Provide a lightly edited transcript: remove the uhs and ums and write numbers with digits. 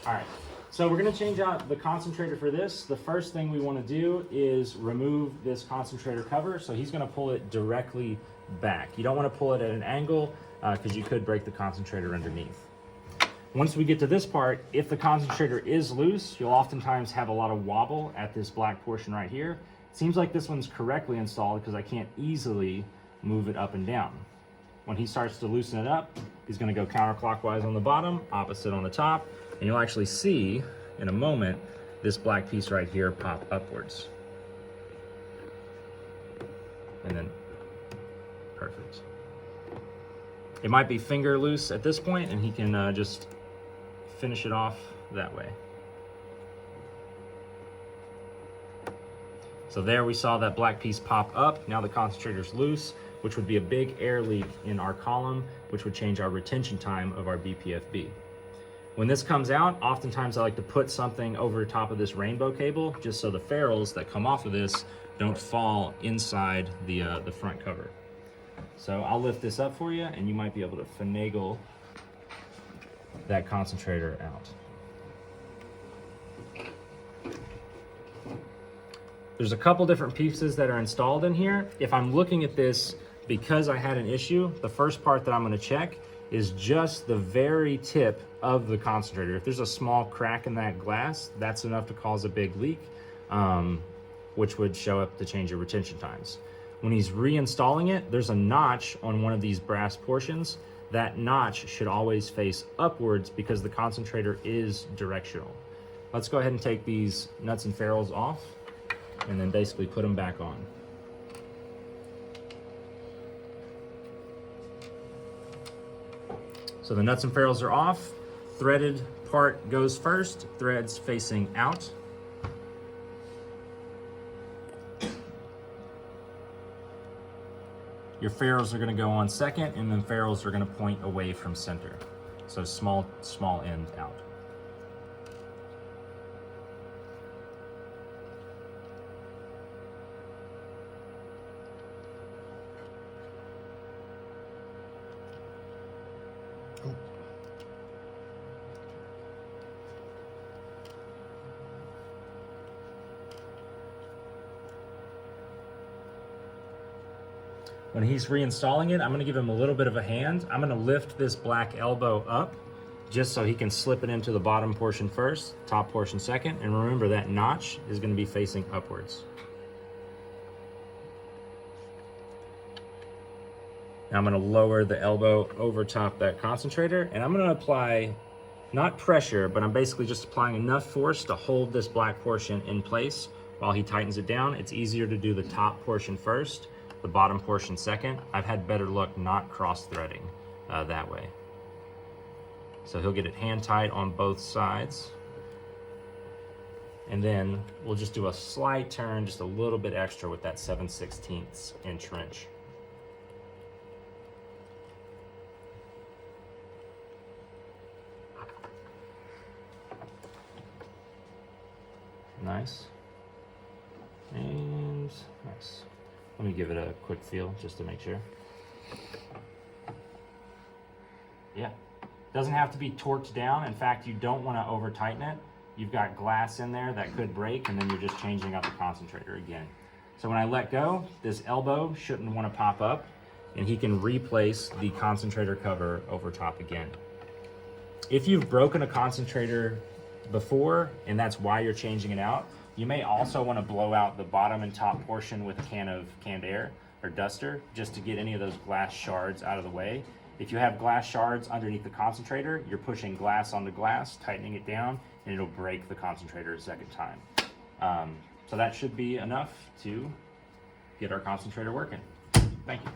All right, so we're gonna change out the concentrator for this. The first thing we wanna do is remove this concentrator cover. So he's gonna pull it directly back. You don't wanna pull it at an angle because you could break the concentrator underneath. Once we get to this part, if the concentrator is loose, you'll oftentimes have a lot of wobble at this black portion right here. It seems like this one's correctly installed because I can't easily move it up and down. When he starts to loosen it up, he's gonna go counterclockwise on the bottom, opposite on the top, and you'll actually see in a moment this black piece right here pop upwards. And then, perfect. It might be finger loose at this point, and he can just finish it off that way. So there we saw that black piece pop up. Now the concentrator's loose, which would be a big air leak in our column, which would change our retention time of our BPFB. When this comes out, oftentimes I like to put something over top of this rainbow cable, just so the ferrules that come off of this don't fall inside the front cover. So I'll lift this up for you, and you might be able to finagle that concentrator out. There's a couple different pieces that are installed in here. If I'm looking at this because I had an issue, the first part that I'm gonna check is just the very tip of the concentrator. If there's a small crack in that glass, that's enough to cause a big leak, which would show up to change your retention times. When he's reinstalling it, there's a notch on one of these brass portions. That notch should always face upwards because the concentrator is directional. Let's go ahead and take these nuts and ferrules off and then basically put them back on. So the nuts and ferrules are off. Threaded part goes first, threads facing out. Your ferrules are gonna go on second, and then ferrules are gonna point away from center. So small end out. When he's reinstalling it, I'm gonna give him a little bit of a hand. I'm gonna lift this black elbow up just so he can slip it into the bottom portion first, top portion second, and remember that notch is gonna be facing upwards. Now I'm gonna lower the elbow over top that concentrator, and I'm gonna apply, not pressure, but I'm basically just applying enough force to hold this black portion in place while he tightens it down. It's easier to do the top portion first, the bottom portion second. I've had better luck not cross-threading that way. So he'll get it hand tight on both sides. And then we'll just do a slight turn, just a little bit extra with that 7/16 inch wrench. Nice. And nice. Let me give it a quick feel just to make sure. Yeah, doesn't have to be torqued down. In fact, you don't want to over tighten it. You've got glass in there that could break, and then you're just changing out the concentrator again. So when I let go, this elbow shouldn't want to pop up, and he can replace the concentrator cover over top again. If you've broken a concentrator before, and that's why you're changing it out, you may also want to blow out the bottom and top portion with a can of canned air or duster just to get any of those glass shards out of the way. If you have glass shards underneath the concentrator, you're pushing glass onto glass, tightening it down, and it'll break the concentrator a second time. So that should be enough to get our concentrator working. Thank you.